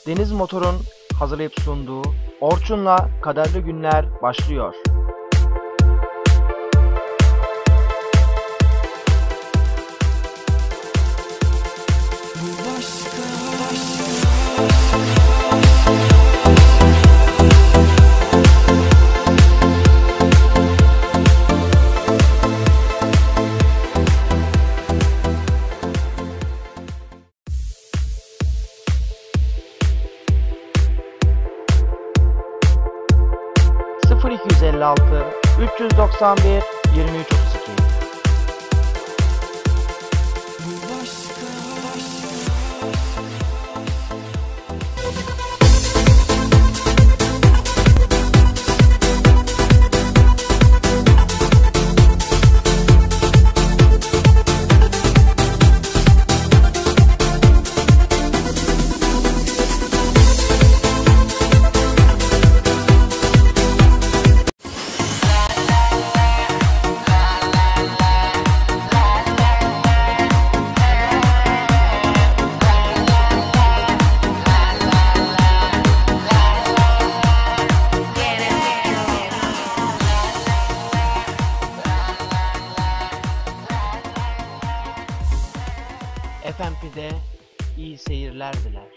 Deniz Motor'un hazırlayıp sunduğu Orçun'la Kaderli Günler başlıyor. ...0256 391 2332. FMP'de iyi seyirler diler.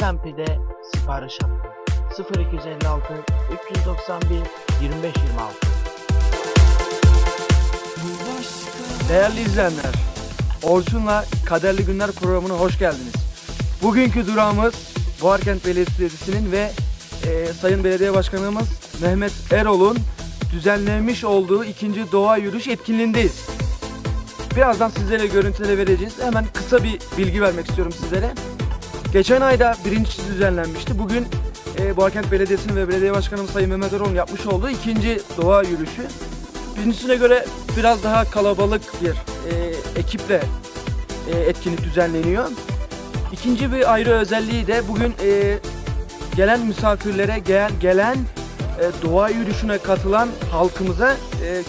FMP'de sipariş hattı 0256 391 2526. Değerli izleyenler, Orçun'la Kaderli Günler programına hoş geldiniz. Bugünkü durağımız Boğarkent Belediyesi'nin ve Sayın Belediye Başkanımız Mehmet Erol'un düzenlemiş olduğu ikinci doğa yürüyüş etkinliğindeyiz. Birazdan sizlere görüntüleri vereceğiz. Hemen kısa bir bilgi vermek istiyorum sizlere. Geçen ayda birincisi düzenlenmişti. Bugün Boğarkent Belediyesi'nin ve Belediye Başkanımız Sayın Mehmet Erol'un yapmış olduğu ikinci doğa yürüyüşü. Birincisine göre biraz daha kalabalık bir ekiple etkinlik düzenleniyor. İkinci bir ayrı özelliği de bugün gelen misafirlere, gelen doğa yürüyüşüne katılan halkımıza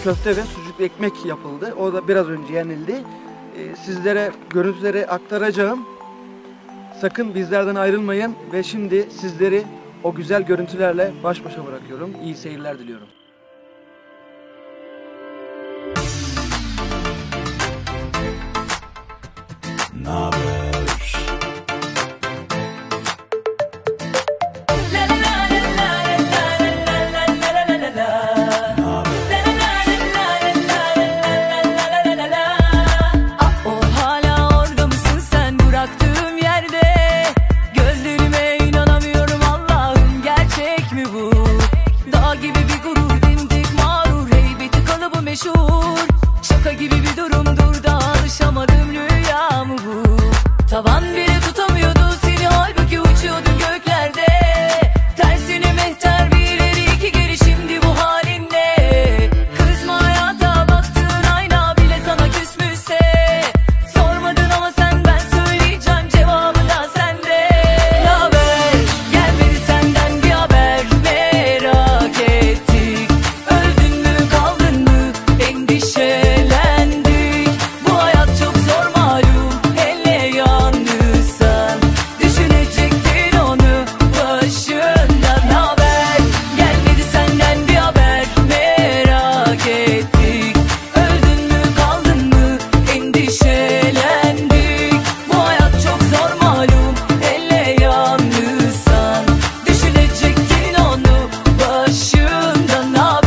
köfte ve sucuklu ekmek yapıldı. O da biraz önce yenildi. Sizlere görüntüleri aktaracağım. Sakın bizlerden ayrılmayın ve şimdi sizleri o güzel görüntülerle baş başa bırakıyorum. İyi seyirler diliyorum. Şaka gibi bir durumdur da alışamadım, rüya mı bu? Tavan bile tutamıyordu seni, halbuki uçuyordun göklerde. Tersine mehter bir ileri iki geri, şimdi bu halin ne? Kızma hayata, baktığın ayna bile sana küsmüşse. Sormadın ama sen, ben söyleyeceğim, cevabı da sende. Naber? Gelmedi senden bir haber, merak ettik. Öldün mü kaldın mı endişelendik. Bu hayat çok zor malum, hele yalnızsan düşünecektin onu başından. Haber gelmedi senden bir haber, merak ettik. Öldün mü kaldın mı endişelendik. Bu hayat çok zor malum, hele yalnızsan düşünecektin onu başından. Haber.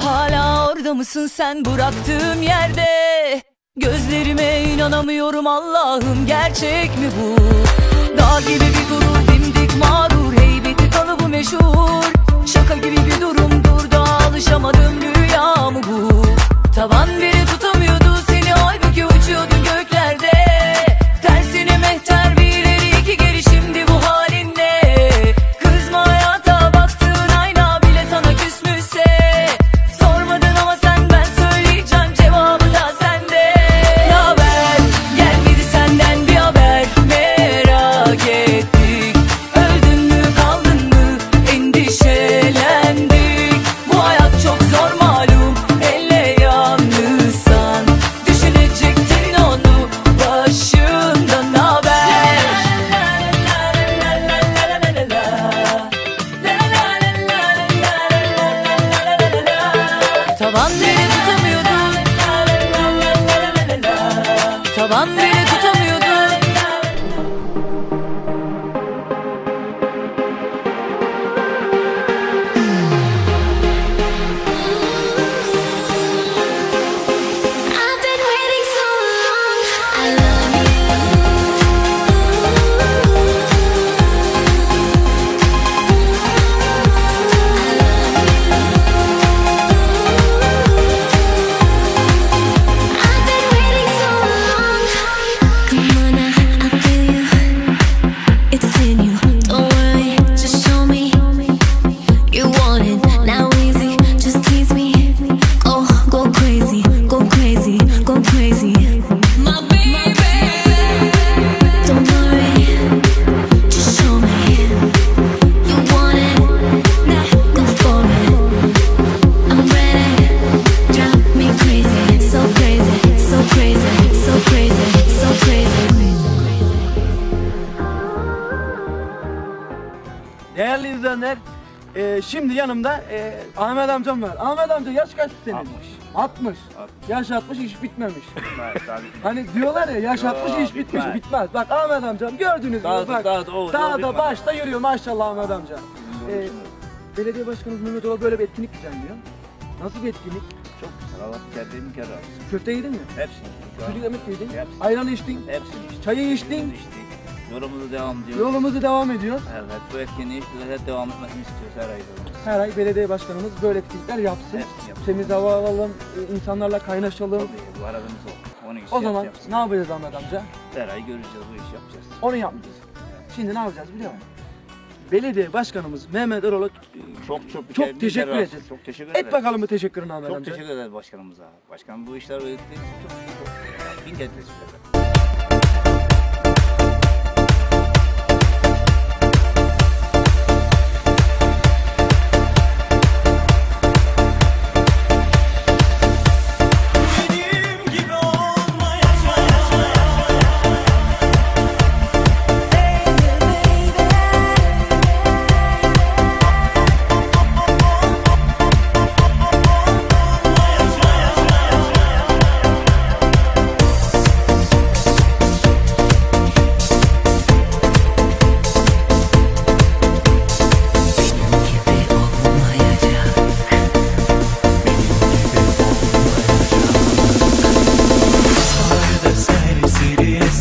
Hala orada mısın sen, bıraktığım yerde? Gözlerime inanamıyorum, Allah'ım gerçek mi bu? Dağ gibi bir gurur, dimdik mağrur, heybeti kalıbı meşhur. Şaka gibi bir durumdur da alışamadım, rüya mı bu? Tavan bile tutamıyordu seni, halbuki uçuyordun göklerde. Tersine mehter, bir ileri iki geri, şimdi bu halinle. Kızma hayata, baktığın ayna bile sana küsmüşse. Sormadın ama sen, ben söyleyeceğim, cevabı da sende. Naber, gelmedi senden bir haber, merak ettik. Öldün mü kaldın mı, endişelendik. Bu hayat çok zor malum, elle yalnızsan. Düşünecektin onu başından. Naber. Tavan bile tutamıyordun. Tavan bile tutamıyordun. I've been waiting so long. I love you. I've been waiting so long. Come on now, I feel you. It's in you. Don't worry, just show me you want it. Now easy, just tease me. Go crazy, go crazy, go crazy. My baby. Don't worry, just show me you want it. Now go for it. I'm ready. Drive me crazy, so crazy, so crazy, so crazy, so crazy. Değerli izleyenler, şimdi yanımda Ahmet amcam var. Ahmet amca yaş kaç senin? 60. Yaş 60, iş bitmemiş. Hani diyorlar ya, yaş 60 iş bitmiş. Bitmez. Bak Ahmet amcam, gördünüz mü? Bak, dağda başta yürüyor maşallah Ahmet amca. Belediye başkanımız Mehmet Oral böyle bir etkinlik düzenliyor. Nasıl bir etkinlik? Çok güzel. Allah geldiğim kere alsın. Köfte yedin mi? Hepsini. Çocuk yemek yedin? Hepsini. Ayran içtin? Hepsini içtik. Çayı içtin? İçtik. Yolumuza devam ediyoruz. Yolumuzu devam ediyor. Evet, bu etkinliği hep devam etmesini istiyoruz her ay. Her ay belediye başkanımız böyle etkinlikler yapsın. Hepsini yapsın. Temiz hava alalım, insanlarla kaynaşalım. Tabii, bu aradığımız o. Onun için O zaman yapacağız. ne yapacağız Ahmet amca? Her ay göreceğiz, bu işi yapacağız. Onu yapmayacağız. Şimdi ne yapacağız biliyor musun? Belediye başkanımız Mehmet Erol'a çok teşekkür edeceğiz. Çok teşekkür ederiz. Et bakalım bu teşekkürünü Ahmet Çok amca. teşekkür ederiz başkanımıza. Başkan bu işler öğrettiğiniz için çok teşekkür ederiz. Bin kez teşekkür ederim.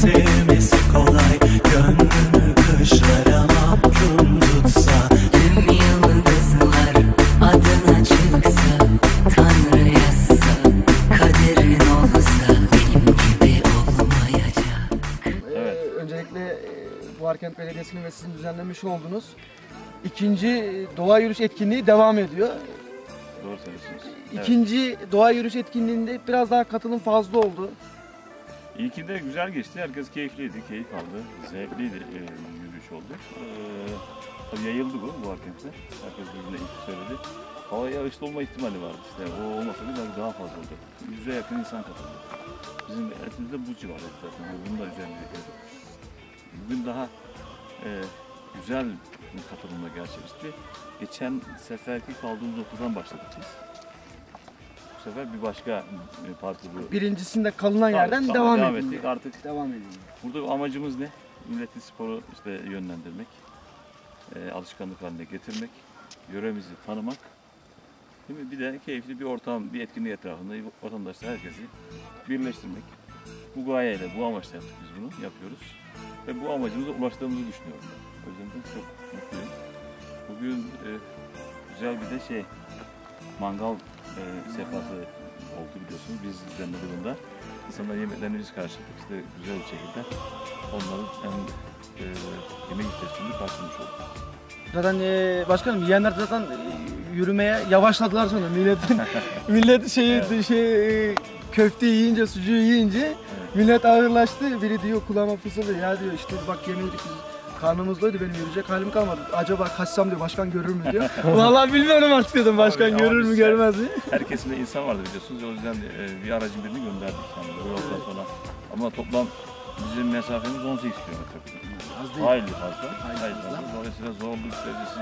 Sevmesi kolay, gönlümü kışlara mahkum tutsa. Tüm yıldızlar adına çıksa, Tanrı yazsa, kaderin olsa, benim gibi olmayacak. Öncelikle Buharkent Belediyesi'nin ve sizin düzenlemiş olduğunuz ikinci doğa yürüyüş etkinliği devam ediyor. Doğru söylüyorsunuz. İkinci doğa yürüyüş etkinliğinde biraz daha katılım fazla oldu. İlki de güzel geçti. Herkes keyifliydi, keyif aldı. Zevkliydi yürüyüş oldu. Tabii yayıldı bu Buharkent'te. Herkes birbirine ilk söyledi. Hava yağışlı olma ihtimali vardı işte. O olmasaydı belki daha fazla oldu. 100'e yakın insan katıldı. Bizim etimizde bu civarda zaten. Bunu da üzerinde yapıyorduk. Bugün daha güzel bir katılımla gerçekleşti. Geçen seferki kaldığımız okuldan başladık biz. Bu sefer bir başka parti bu. Birincisinde kalınan yerden Tabii, devam ettik. edildi. Artık Devam edildi. burada amacımız ne? Milleti sporu işte yönlendirmek, alışkanlık haline getirmek, yöremizi tanımak, değil mi? Bir de keyifli bir ortam, bir etkinlik etrafında vatandaşlar herkesi birleştirmek. Bu gayeyle, bu amaçla yaptık biz bunu, yapıyoruz. Ve bu amacımıza ulaştığımızı düşünüyorum ben. O yüzden de çok mutluyum. Bugün güzel bir de mangal sefası oldu biliyorsunuz. Biz düzenlediğinde insanlar yemeklerini biz karşıladık. İşte güzel bir şekilde onların yemek ihtiyaçlarını karşılamış olduk. Zaten başkanım yiyenler zaten yürümeye yavaşladılar sonra millet köfte yiyince, sucuğu yiyince millet ağırlaştı. Biri diyor kulağıma fısıldıyor, ya diyor işte bak yemedik biz, karnımız doydu, benim yürüyecek halim kalmadı. Acaba kaçsam diyor, başkan görür mü diyor. Vallahi bilmiyorum artık dedim, başkan Ama görür mü görmez mi? Her kesimde insan vardı biliyorsunuz. O yüzden bir aracın birini gönderdik yani bu yoldan sonra. Ama toplam bizim mesafemiz 18 kilometre. Az değil. Hayli fazla. Hayli fazla. Dolayısıyla zorluk derecesi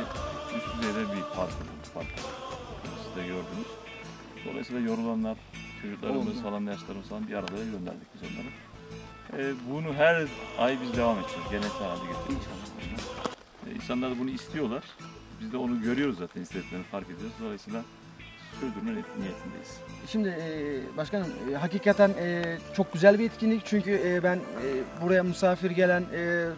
üst düzeyde bir park. Siz de gördünüz. Dolayısıyla yorulanlar, çocuklarımız falan, yaşlarımız falan bir arada gönderdik biz onları. Bunu her ay biz devam edeceğiz. Geleneksel hale getireceğiz inşallah. İnsanlar da bunu istiyorlar. Biz de onu görüyoruz zaten, istediklerini fark ediyoruz. Dolayısıyla sürdürme niyetindeyiz. Şimdi başkanım hakikaten çok güzel bir etkinlik çünkü ben buraya misafir gelen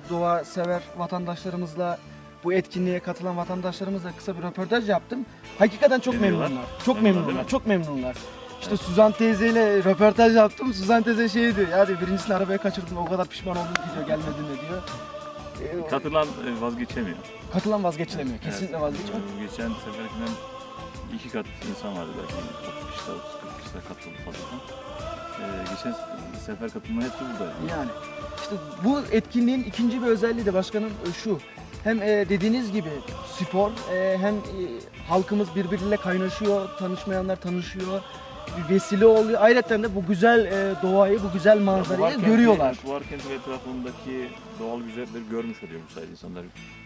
doğa sever vatandaşlarımızla, bu etkinliğe katılan vatandaşlarımızla kısa bir röportaj yaptım. Hakikaten çok Memnunlar. memnunlar. Çok Memnunlar, memnunlar. Çok memnunlar. İşte Suzan teyzeyle röportaj yaptım. Suzan teyze şey diyor, ya diyor, birincisini arabaya kaçırdım, o kadar pişman oldum ki diyor, gelmedin de diyor. Katılan vazgeçemiyor. Katılan vazgeçilemiyor. Kesinlikle vazgeçmiyor. Geçen seferkinden 2 kat insan vardı belki. 30 kişiler, 30-40 kişiler katıldı fazladan. Geçen sefer katılma hepsi buradaydı. Yani işte bu etkinliğin ikinci bir özelliği de başkanım şu. Hem dediğiniz gibi spor, hem halkımız birbiriyle kaynaşıyor, tanışmayanlar tanışıyor, bir vesile oluyor. Ayrıca de bu güzel doğayı, bu güzel manzarayı görüyorlar. Buhar kenti ve etrafındaki doğal güzellikleri görmüş oluyor bu sayede insanlar.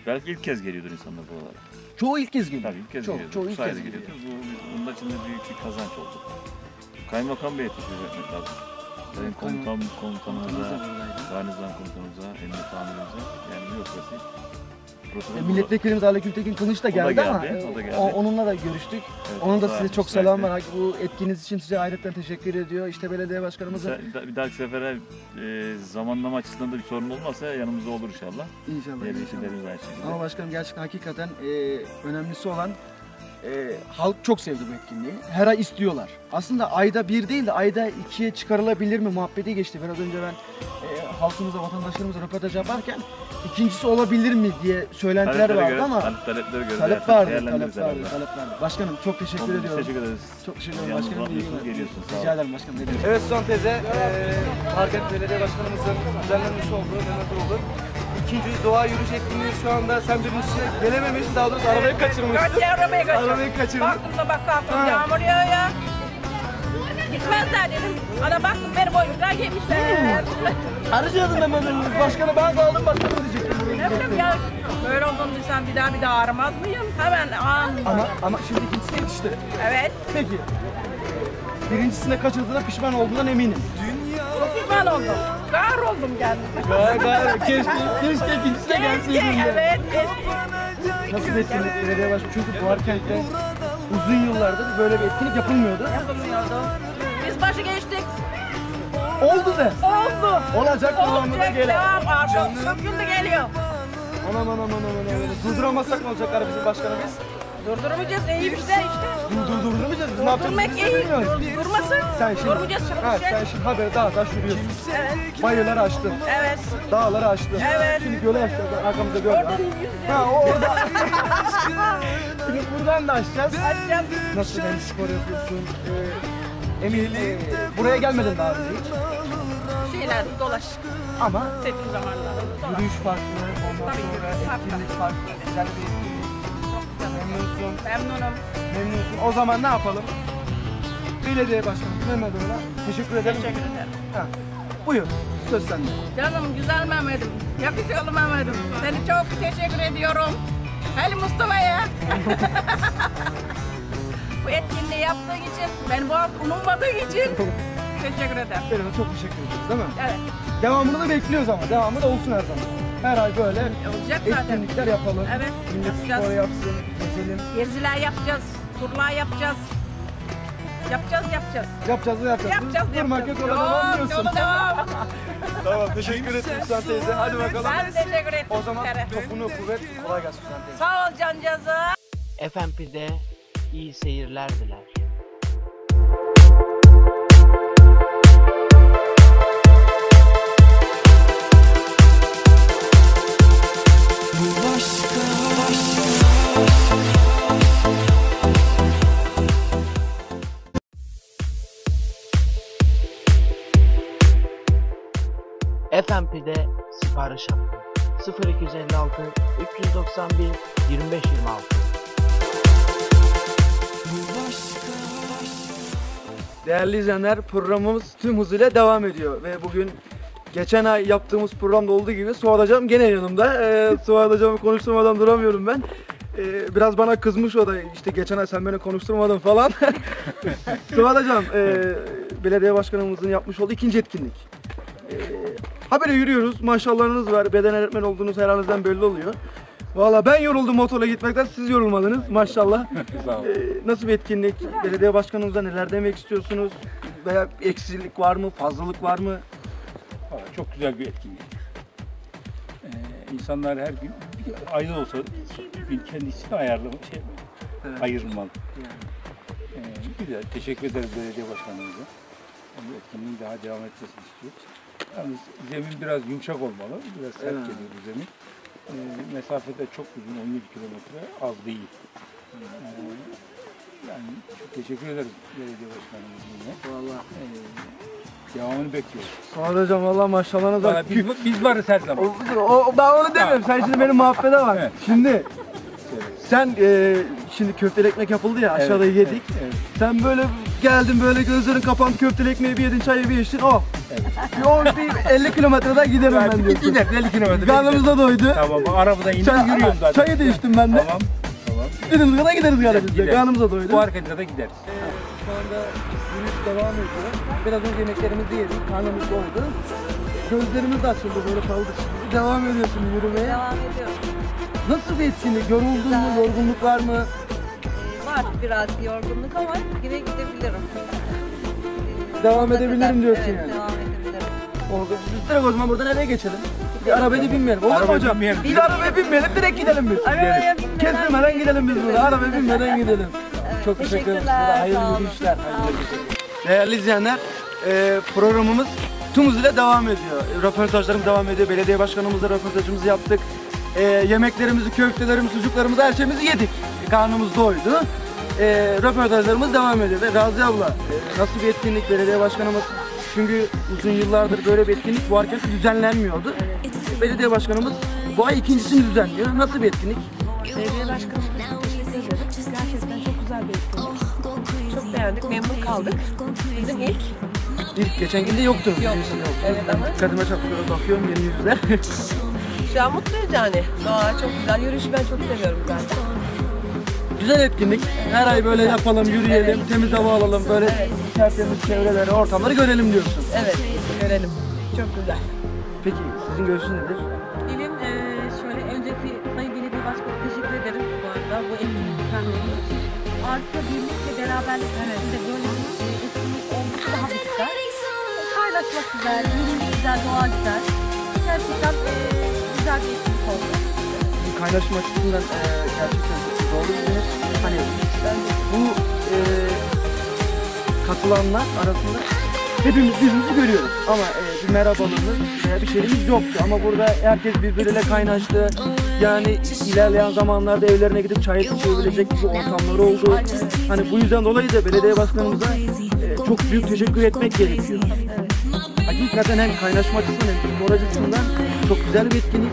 Belki ilk kez geliyordur insanlar buralara. Çoğu ilk kez geliyor. Tabii ilk kez Çoğu geliyordur. ilk Bu sayede kez geliyordur. geliyor. Bunun için de büyük bir kazanç oldu. Kaymakam Bey'e teşekkür etmek lazım. Sayın komutanımıza, Garnizan komutanımıza, emniyet amirimize, yani bürokrasi. Milletvekilimiz Aleykümtekin Kılıç da O da geldi ama geldi, o da geldi. onunla da görüştük. Evet, Onun da o size çok müsaitti. selam var. Bu etkinliğiniz için size ayrıca teşekkür ediyor. İşte belediye başkanımıza. Bir dahaki sefere zamanlama açısından da bir sorun olmazsa yanımızda olur inşallah. İnşallah. Diğer inşallah. işlerimiz aynı şekilde. Ama başkanım gerçekten hakikaten önemlisi olan halk çok sevdi bu etkinliği. Her ay istiyorlar. Aslında ayda bir değil de ayda ikiye çıkarılabilir mi muhabbeti geçti. Biraz önce ben halkımıza, vatandaşlarımıza röportaj yaparken ikincisi olabilir mi diye söylentiler vardı ama talepleri göre talep vardı, değerlendiririz talep vardı, herhalde. talep vardı. Başkanım çok teşekkür Biz ediyorum. teşekkür ederiz. Çok teşekkür ederim Yalnız başkanım. İyi bakmıyorsunuz, günler. geliyorsunuz. Sağ Rica olun. ederim başkanım. Evet Suzan teyze, Parket Belediye Başkanımızın düzenlenmiş olduğu Mehmet Oğlu. İkinci doğa yürüyüş etkinliği şu anda, sen birincisine gelememişsin, daha doğrusu arabayı kaçırmışsın. Arabayı kaçırdım. Arabayı kaçırdın. Baktım da bak kalktım, Ha. yağmur yağıyor. Gitmezler dedim. Ana baktım benim boyumdan yemişler. Arayacağım hemen başkanı, ben kaldım, başkanı diyecektim. Ne bileyim ya, böyle olduğunu düşünsem bir daha aramaz mıyım? Hemen anında. Ama şimdi ikincisi yetişti. Evet, Peki. Birincisinde kaçırdığına pişman olduğundan eminim. çok pişman oldum. Kahroldum kendime. Keşke ikincisine gelseydin de. Evet, Nasıl bir etkinlik belediye başkanı? Çünkü Buharkent'te uzun yıllardır böyle bir etkinlik yapılmıyordu. yapılmıyordu. Biz başı geçtik. Oldu de. Oldu. Olacak devamında Olacak, gele. devam. Arka söküldü geliyor. Aman. Durduramazsak ne olacak bizim başkanımız? Durdurmayacağız, iyi bir şey işte. Durdurmayacağız. Biz ne yapacağız? Durdurmak Biz de iyi. bilmiyoruz. Durmasın. Sen şimdi, Durmayacağız, çalışacağız. sen şimdi haberi daha sürüyorsun. Evet, Bayırları açtın. evet. Dağları açtın. Evet. Şimdi göle açacağız. Arkamızda göl Oradan var. yüzeceğiz. Ha orada. Şimdi buradan da açacağız. Açacağız. Nasıl hem spor yapıyorsun? Emin buraya gelmedin daha önce hiç. Şeyler dolaş. Ama Seçim zamanları. Dolaş. yürüyüş farklı, ondan Tabii, sonra yürüyüş farklı. etkinlik farklı, güzel bir etkinlik. Memnunsun, Memnunum. memnunsun. O zaman ne yapalım? Belediye Başkanı Mehmet Oğlu'na teşekkür ederim. Teşekkür ederim. Ha. Buyur, söz sende. Canım güzel Mehmet'im. Yakışıklı Mehmet'im. Seni çok teşekkür ediyorum. Hele Mustafa'ya. Bu etkinliği yaptığın için, beni bu hafta unutmadığın için teşekkür ederim. Benim çok teşekkür ederiz değil mi? Evet. Devamını da bekliyoruz ama. Devamı da olsun her zaman. Her ay böyle Olacak zaten. etkinlikler yapalım. Evet, Millet yapacağız. spor yapsın, gezelim. Geziler yapacağız. Turlar yapacağız. Yapacağız. Yapacağız da yapacağız. Yapacağız. Durmak yok, yola devam diyorsun. Yola devam. Tamam, teşekkür ederim Suzan teyze. Hadi bakalım. Ben teşekkür ederim. O zaman topunu kuvvet, kolay gelsin Suzan teyze. Sağ ol cancağızım. FMP'de iyi seyirler diler. FMP'de sipariş hattı 0256 391 2526. Değerli izleyenler, programımız tüm hızıyla devam ediyor ve bugün geçen ay yaptığımız programda olduğu gibi Suat Hocam gene yanımda. Suat Hocam'ı konuşturmadan duramıyorum ben. Biraz bana kızmış o da, işte geçen ay sen beni konuşturmadın falan. Suat Hocam, belediye başkanımızın yapmış olduğu ikinci etkinlik. Habere yürüyoruz, maşallahınız var, beden öğretmen olduğunuz her anınızdan belli oluyor. Valla ben yoruldum motorla gitmekten, siz yorulmadınız maşallah. Nasıl bir etkinlik? Belediye başkanımızdan neler demek istiyorsunuz? Veya eksiklik var mı, fazlalık var mı? Vallahi çok güzel bir etkinlik. İnsanlar her gün bir ayda olsa bir gün kendisi ayarlama ayırmalı. Güzel. Teşekkür ederiz belediye başkanımıza. Bu etkinliğin daha devam etmesini istiyoruz. Yalnız zemin biraz yumuşak olmalı. Biraz sert geliyor bu zemin. Mesafede çok uzun, 17 kilometre az değil. Yani çok teşekkür ederiz belediye başkanımıza yine. Vallahi. Devamını bekliyoruz. Suat Hocam valla maşallahınız var. Biz varız her zaman. Ben onu demiyorum. Sen şimdi benim muhabbete bak. Evet. Şimdi sen şimdi köfteli ekmek yapıldı ya, aşağıda yedik. Evet. Sen böyle geldin, böyle gözlerin kapandı, köfteli ekmeği bir yedin, çayı bir içtin. Oh. Evet. Bir 50 kilometreden giderim ben diyorsun. Gider 50 kilometre. Karnımız da doydu. Tamam, arabadan indim yürüyorum zaten. Çayı da içtim ben de. Tamam. İstediğimiz kadar gideriz galiba biz de. Karnımız da doydu. Bu harekete de gideriz. Şu anda yürüyüş devam ediyor. Biraz önce yemeklerimizi yedik, karnımız doydu. Gözlerimiz de açıldı, böyle kaldık. Devam ediyorsun yürümeye. Devam ediyorum. Nasıl bir etkinlik? Yoruldun mu? Yorgunluk var mı? Var biraz yorgunluk ama yine gidebilirim. Devam edebilirim diyorsun evet, yani. devam edebilirim. Oldu. Biz direkt o zaman buradan nereye geçelim? Bir arabaya binmeyelim. Olur mu hocam? Bir arabaya binmeyelim, direkt gidelim biz. Arabaya binmeden Kestirmeden gidelim biz burada. Arabaya binmeden gidelim. Evet, Çok teşekkür ederiz. teşekkürler, Hayırlı sağ olun. yürüyüşler. Sağ olun. Değerli izleyenler, programımız tüm hızıyla devam ediyor. Röportajlarımız devam ediyor. Belediye başkanımızla röportajımızı yaptık. Yemeklerimizi, köftelerimizi, sucuklarımızı, her şeyimizi yedik. Karnımız doydu. Röportajlarımız devam ediyor. Ve Razi abla, nasıl bir etkinlik belediye başkanımız? Çünkü uzun yıllardır böyle bir etkinlik bu hareketi düzenlenmiyordu. Belediye başkanımız bu ay ikincisini düzenliyor. Nasıl bir etkinlik? Belediye başkanımıza teşekkür ederim. Gerçekten çok güzel bir etkinlik. Çok beğendik, memnun kaldık. Bizim ilk Geçen gün de yoktu. Yok. Evet ama. Dikkatime çarpıyor, bakıyorum yeni yüzler. Şu an mutluyuz yani. Doğa çok güzel. Yürüyüşü ben çok seviyorum zaten. Güzel etkinlik. Her ay böyle yapalım, yürüyelim, temiz hava alalım, böyle tertemiz çevreleri, ortamları görelim diyorsun. Evet, görelim. Çok güzel. Peki sizin görüşünüz nedir? Benim şöyle önceki Sayın Belediye Başkanı teşekkür ederim bu arada bu etkinlik düzenlemek için. Artı birlik ve beraberlik arasında böyle bir etkinlik olması daha bir güzel. Paylaşmak güzel, yürüyüş güzel, doğa güzel. Gerçekten güzel bir etkinlik oldu. Kaynaşma açısından gerçekten doğru bir hani bu katılanlar arasında hepimiz birbirimizi görüyoruz ama bir merhabalığımız veya bir şeyimiz yoktu ama burada herkes birbiriyle kaynaştı. Yani ilerleyen zamanlarda evlerine gidip çay içebilecek gibi ortamları oldu. Hani bu yüzden dolayı da belediye başkanımıza çok büyük teşekkür etmek gerekiyor. Hakikaten hem kaynaşma açısından hem spor açısından çok güzel bir etkinlik.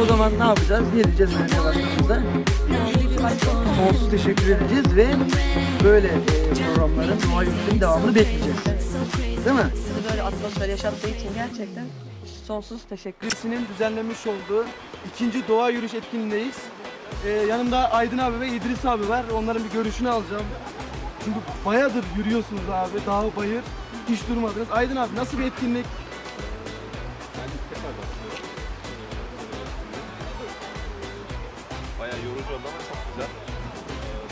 O zaman ne yapacağız? Ne diyeceğiz belediye başkanımıza? Sonsuz teşekkür edeceğiz ve böyle programların, doğa yürüyüşünün devamını bekleyeceğiz. Değil mi? Böyle atmosfer yaşattığı için gerçekten sonsuz teşekkür. Birisinin düzenlemiş olduğu ikinci doğa yürüyüş etkinliğindeyiz. Yanımda Aydın abi ve İdris abi var. Onların bir görüşünü alacağım. Çünkü bayağıdır yürüyorsunuz abi. Dağ bayır. Hiç durmadınız. Aydın abi nasıl bir etkinlik? Bayağı yorucu oldu ama çok güzel.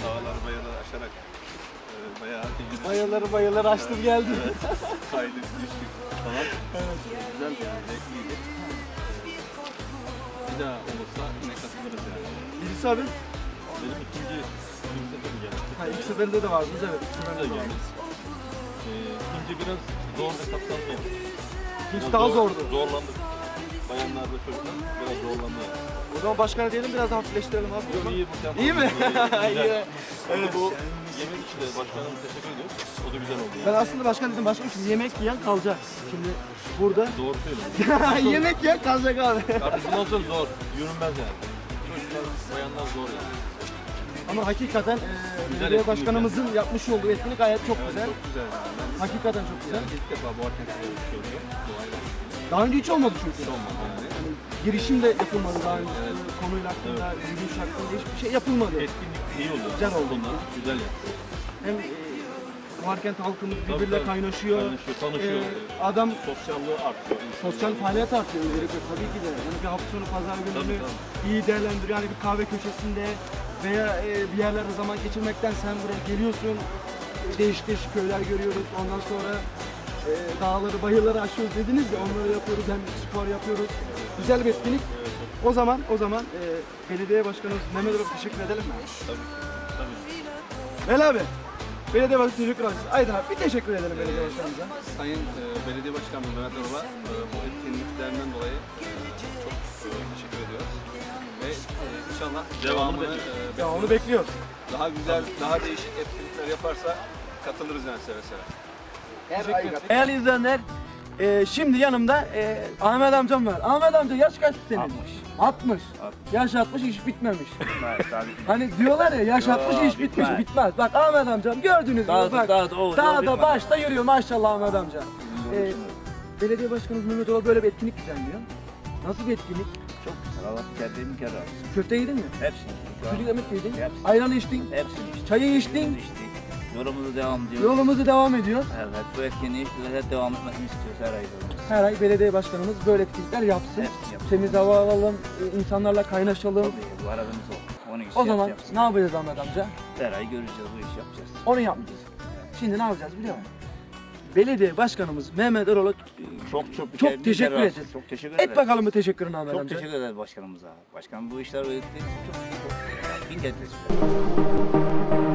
Dağları bayırları aşarak bayağı yürüdük. Bayırları açtım geldim. Evet. Kaydık, düştük falan. Evet. Güzel yani, zevkliydi. Bir daha olursa yine katılırız yani. İdris abi? Benim ikinci seferi gelmişti. Ha, ilk seferinde de vardınız evet. İlk seferinde de geldik. İkinci biraz zor ve kapsamlı yaptık. İkinci daha zordu. Zorlandık. Bayanlar ve çocuklar biraz zorlandı yani. O zaman başkana diyelim biraz da hafifleştirelim abi. Yok, iyi bu tempo. İyi mi? Güzel. İyi. Evet. Bu yemek için de başkanım teşekkür ediyoruz. O da güzel oldu. Ben aslında başkan dedim, başkanım şimdi yemek yiyen kalacak. Şimdi burada. Doğru söylüyorsun. Yemek yiyen kalacak abi. Artık bundan sonra zor. Yürünmez yani. Çocuklar, bayanlar zor yani. Ama hakikaten Güzel belediye etkinlik başkanımızın yapmış olduğu etkinlik gayet çok güzel. Çok güzel. Yani. Hakikaten çok güzel. Yani ilk defa bu arkadaşlar bir şey oluyor. Doğayla. Daha önce hiç olmadı çünkü. Hiç olmadı yani. Yani girişim de yapılmadı daha önce. Konuyla hakkında, yürüyüş hakkında hiçbir şey yapılmadı. Etkinlik iyi oldu. Güzel oldu. Güzel yaptı. Hem Kumarkent halkımız birbiriyle kaynaşıyor. Tanışıyor. Adam sosyallığı artıyor. Sosyal faaliyet artıyor öncelikle tabii ki de. Yani bir hafta sonu pazar gününü iyi değerlendiriyor. Yani bir kahve köşesinde veya bir yerlerde zaman geçirmekten sen buraya geliyorsun. Değişik değişik köyler görüyoruz. Ondan sonra dağları, bayırları aşıyoruz dediniz ya, onları yapıyoruz. Hem spor yapıyoruz. Güzel bir etkinlik. O zaman belediye başkanımız Mehmet abi teşekkür edelim mi? Tabii. Mel abi. Belediye başkanı teşekkür ederiz. Aydın abi bir teşekkür edelim belediye başkanımıza. Sayın Belediye Başkanı Mehmet Aral'a bu etkinliklerinden dolayı çok teşekkür ediyoruz. Ve inşallah devamını bekliyoruz. Daha güzel, daha değişik etkinlikler yaparsa katılırız yani seve seve. Değerli izleyenler, şimdi yanımda Ahmet amcam var. Ahmet amca yaş kaç senin? 60. Yaş 60 iş bitmemiş. Hani diyorlar ya yaş 60 iş bitmiş. Bitmez. Bak Ahmet amcam gördünüz mü? Bak dağda başta yürüyor maşallah Ahmet amca. Belediye başkanımız Mehmet Oral böyle bir etkinlik düzenliyor. Nasıl bir etkinlik? Çok güzel. Allah verdiğim kere alsın. Köfte yedin mi? Hepsini. Çocuk yemek yedin. Hepsini. Ayran içtin. Hepsini içtik. Çayı içtin. Yolumuza devam ediyoruz. Yolumuzu devam ediyor. Evet, bu etkinliği hep devam etmesini istiyoruz her ay. Her ay belediye başkanımız böyle etkinlikler yapsın. Temiz hava alalım, insanlarla kaynaşalım. Tabii, bu aradığımız o. Onu O zaman ne yapacağız Ahmet amca? Her ay göreceğiz, bu işi yapacağız. Onu yapmayacağız. Şimdi ne yapacağız biliyor musun? Belediye başkanımız Mehmet Erol'a çok teşekkür ederiz. Çok teşekkür ederiz. Et bakalım bu teşekkürünü Ahmet amca. Çok teşekkür ederiz başkanımıza. Başkanım bu işler öğretti. Çok bin kez teşekkür ederim.